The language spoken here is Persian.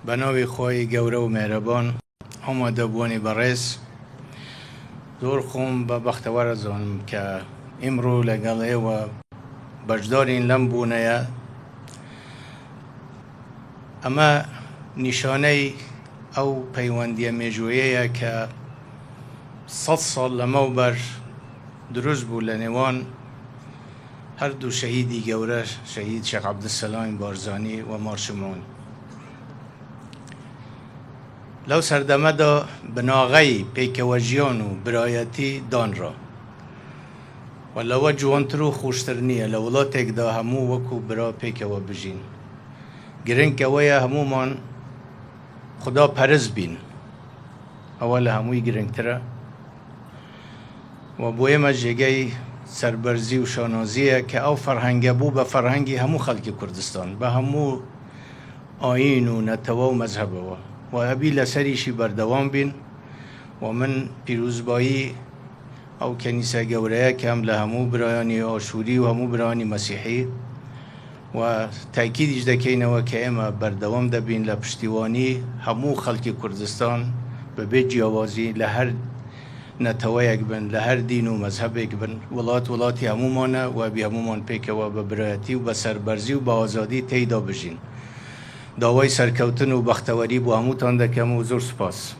بناوی خواهی گوره و مهربان آماده بوانی برس زور خوم به بختور ازانم که امرو لگله و بجدار این لم بونه اما نشانه او پیوندی میجویه که 100 سال لموبر دروز بو لنوان هر دو شهیدی گوره شهید شیخ عبدالسلام بارزانی و مارشمون لو سردمه دا بناغی پیکوجیان و برایتی دان را و لو جوانترو خوشتر نیه لولات اک دا همو وکو برا پیکو بجین گرنگ که ویا همو من خدا پرز بین اول هموی گرنگ تره و بویم جگه سربرزی و شانازیه که او فرهنگ بو به فرهنگی همو خلق کردستان به همو آیین و نتوا و مذهب و ابی لسریشی بردوام بین و من پیروزبایی او کنیسه گوره که هم لهمو برایانی آشوری و همو برایانی مسیحی و تأکیدش دکینه که اما بردوام دبین لپشتیوانی همو خلق کردستان به بیت جیاوازی لهر نتوا یک بن لهر دین و مذهب یک بن ولاتی همو مانه و بی همو مان پیک و به برایتی و به سربرزی و به آزادی تیدا بجین داوای سرکوتن و بختوری بو همو تان دکم و زور سپاس